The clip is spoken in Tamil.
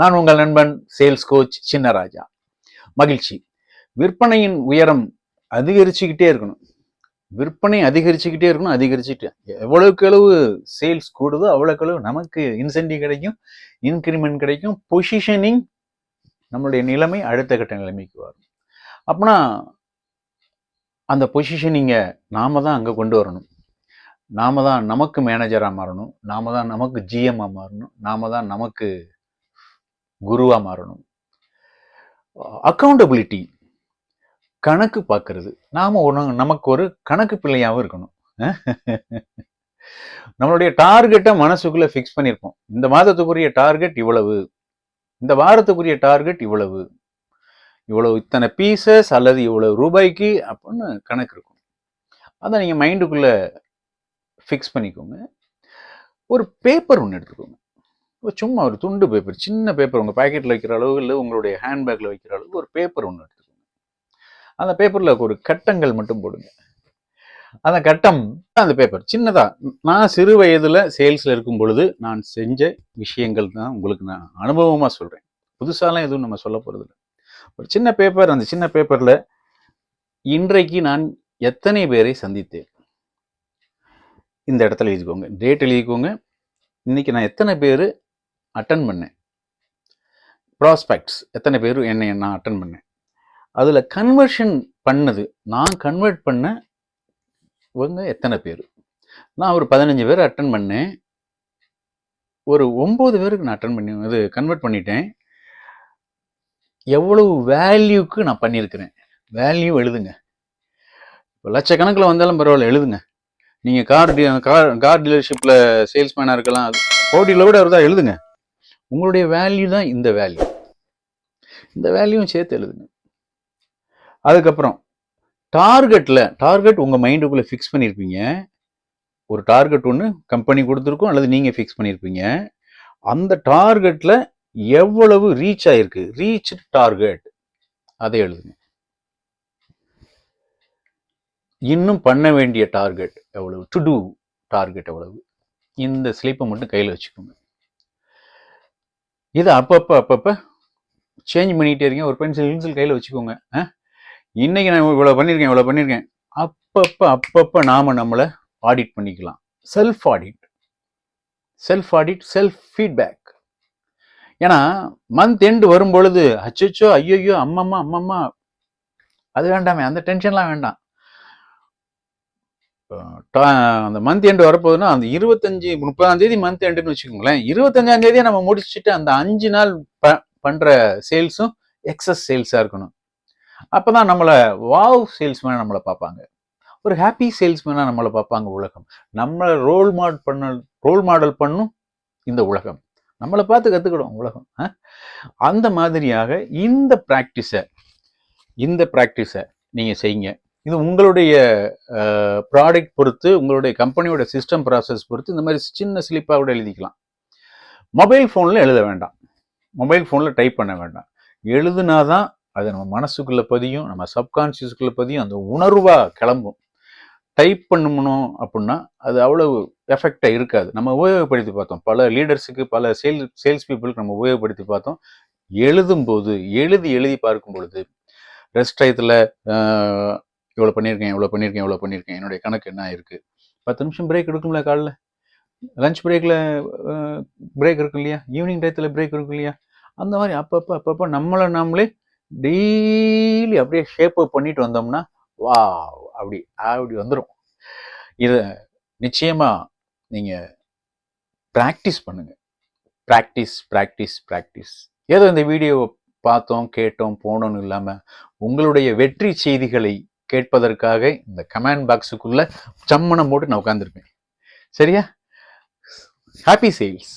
நான் உங்கள் நண்பன் சேல்ஸ் கோச் சின்னராஜா. மகிழ்ச்சி. விற்பனையின் உயரம் அதிகரிச்சுக்கிட்டே இருக்கணும். விற்பனை அதிகரிச்சுக்கிட்டே இருக்கணும். அதிகரிச்சுட்டு எவ்வளவுக்கு அளவு சேல்ஸ் கூடுதோ அவ்வளவுக்கு அளவு நமக்கு இன்சென்டிவ் கிடைக்கும், இன்கிரிமெண்ட் கிடைக்கும், பொசிஷனிங், நம்மளுடைய நிலைமை அடுத்த கட்ட நிலைமைக்கு வரும். அப்படின்னா அந்த பொசிஷனிங்கை நாம தான் அங்கே கொண்டு வரணும். நாம தான் நமக்கு மேனேஜராக மாறணும், நாம தான் நமக்கு ஜிஎம்மாக மாறணும், நாம தான் நமக்கு குருவாக மாறணும். அக்கௌண்டபிலிட்டி, கணக்கு பார்க்கறது, நமக்கு ஒரு கணக்கு பிள்ளையாகவும் இருக்கணும். நம்மளுடைய டார்கெட்டை மனசுக்குள்ள ஃபிக்ஸ் பண்ணியிருப்போம். இந்த மாதத்துக்குரிய டார்கெட் இவ்வளவு, இந்த வாரத்துக்குரிய டார்கெட் இவ்வளவு, இவ்வளவு இத்தனை பீசஸ் அல்லது இவ்வளவு ரூபாய்க்கு அப்படின்னு கணக்கு இருக்கும். அதை நீங்கள் மைண்டுக்குள்ள ஃபிக்ஸ் பண்ணிக்கோங்க. ஒரு பேப்பர் ஒன்று எடுத்துக்கோங்க. சும்மா ஒரு துண்டு பேப்பர், சின்ன பேப்பர், உங்கள் பாக்கெட்டில் வைக்கிற அளவு இல்லை உங்களுடைய ஹேண்ட்பேக்கில் வைக்கிற அளவுக்கு ஒரு பேப்பர் ஒன்று எடுத்துக்கோங்க. அந்த பேப்பரில் ஒரு கட்டங்கள் மட்டும் போடுங்க. அந்த கட்டம், அந்த பேப்பர் சின்னதா, நான் சிறு வயதில் சேல்ஸில் இருக்கும் பொழுது நான் செஞ்ச விஷயங்கள் தான் உங்களுக்கு நான் அனுபவமாக சொல்கிறேன். புதுசாலாம் எதுவும் நம்ம சொல்ல போகிறது இல்லை. ஒரு சின்ன பேப்பர், அந்த சின்ன பேப்பரில் இன்றைக்கு நான் எத்தனை பேரை சந்தித்தேன் இந்த இடத்துல எழுதிக்கோங்க. டேட் எழுதிக்கோங்க. இன்னைக்கு நான் எத்தனை பேர் அட்டன் பண்ணேன், ப்ராஸ்பெக்ட்ஸ் எத்தனை பேர் என்னை நான் அட்டன் பண்ணேன், அதில் கன்வர்ஷன் பண்ணது, நான் கன்வெர்ட் பண்ண இவங்க எத்தனை பேர். நான் ஒரு 15 பேர் அட்டன் பண்ணேன், ஒரு 9 பேருக்கு நான் அட்டன் பண்ணி இது கன்வெர்ட் பண்ணிட்டேன். எவ்வளவு வேல்யூக்கு நான் பண்ணியிருக்கிறேன், வேல்யூ எழுதுங்க. இப்போ லட்சக்கணக்கில் வந்தாலும் பரவாயில்ல, எழுதுங்க. நீங்கள் கார் டீலர்ஷிப்பில் சேல்ஸ்மேனாக இருக்கலாம், போட்டியில் கூட இருந்தால் எழுதுங்க. உங்களுடைய வேல்யூ தான் இந்த வேல்யூ, இந்த வேல்யூவும் சேர்த்து எழுதுங்க. அதுக்கப்புறம் டார்கெட் உங்கள் மைண்டுக்குள்ளே ஃபிக்ஸ் பண்ணியிருப்பீங்க. ஒரு டார்கெட் ஒன்று கம்பெனி கொடுத்துருக்கோம் அல்லது நீங்கள் ஃபிக்ஸ் பண்ணியிருப்பீங்க. அந்த டார்கெட்டில் எவ்வளவு ரீச் ஆயிருக்கு, ரீச் டார்கெட், அதை எழுதுங்க. இன்னும் பண்ண வேண்டிய டார்கெட் எவ்வளவு, டு டூ டார்கெட் எவ்வளவு, இந்த ஸ்லிப்பை மட்டும் கையில் வச்சுக்கோங்க. இதை அப்பப்போ சேஞ்ச் பண்ணிக்கிட்டே இருக்கீங்க. ஒரு பென்சில் கையில் வச்சுக்கோங்க. இன்னைக்கு நான் இவ்வளோ பண்ணியிருக்கேன். அப்பப்போ நாம நம்மளை ஆடிட் பண்ணிக்கலாம். Self audit, self feedback. ஏன்னா மந்த் எண்டு வரும் பொழுது அச்சோ ஐயோ அம்மம்மா அது வேண்டாமே, அந்த டென்ஷன்லாம் வேண்டாம். அந்த மந்த் எண்டு வரப்போகுதுன்னா அந்த 25-30ஆம் தேதி மந்த் எண்டுன்னு வச்சுக்கோங்களேன். 25ஆம் தேதியை நம்ம முடிச்சுட்டு அந்த 5 நாள் பண்ற சேல்ஸும் எக்ஸஸ் சேல்ஸா இருக்கணும். அப்பதான் நம்மளை வாவ் சேல்ஸ்மேனா நம்மளை பார்ப்பாங்க, ஒரு ஹாப்பி சேல்ஸ்மேனா நம்மளை பார்ப்பாங்க உலகம். நம்மளை ரோல் மாடல் பண்ணும் இந்த உலகம், நம்மளை பார்த்து கத்துக்கிடும் உலகம். அந்த மாதிரியாக இந்த ப்ராக்டிஸை நீங்க செய்யுங்க. இது உங்களுடைய ப்ராடக்ட் பொறுத்து, உங்களுடைய கம்பெனியோட சிஸ்டம் ப்ராசஸ் பொறுத்து இந்த மாதிரி சின்ன ஸ்லிப்பாக கூட எழுதிக்கலாம். மொபைல் ஃபோனில் எழுத வேண்டாம், மொபைல் ஃபோனில் டைப் பண்ண வேண்டாம். எழுதுனாதான் அது நம்ம மனசுக்குள்ளே பதியும், நம்ம சப்கான்ஷியஸ்குள்ளே பதியும், அந்த உணர்வாக கிளம்பும். டைப் பண்ணணும் அப்படின்னா அது அவ்வளவு எஃபெக்டாக இருக்காது. நம்ம உபயோகப்படுத்தி பார்த்தோம், பல லீடர்ஸுக்கு, பல சேல்ஸ் பீப்புளுக்கு நம்ம உபயோகப்படுத்தி பார்த்தோம். எழுதும்போது, எழுதி பார்க்கும் பொழுது, ரெஸ்ட் டயத்தில் இவ்வளோ பண்ணியிருக்கேன், என்னுடைய கணக்கு என்ன இருக்கு, 10 நிமிஷம் பிரேக் எடுக்கும்ல, காலைல லஞ்ச் பிரேக்கில் பிரேக் இருக்கும் இல்லையா, ஈவினிங் டயத்தில் பிரேக் இருக்கும் இல்லையா, அந்த மாதிரி அப்பப்போ நம்மளே டெய்லி அப்படியே ஷேப் அப் பண்ணிட்டு வந்தோம்னா வா அப்படி வந்துடும். இதை நிச்சயமா நீங்க ப்ராக்டிஸ் பண்ணுங்க. ப்ராக்டிஸ். ஏதோ இந்த வீடியோவை பார்த்தோம், கேட்டோம், போனோம்னு இல்லாம உங்களுடைய வெற்றி செய்திகளை கேட்பதற்காக இந்த கமெண்ட் பாக்ஸுக்குள்ள சம்மணம் போட்டு நான் உட்கார்ந்துருப்பேன். சரியா? Happy sales.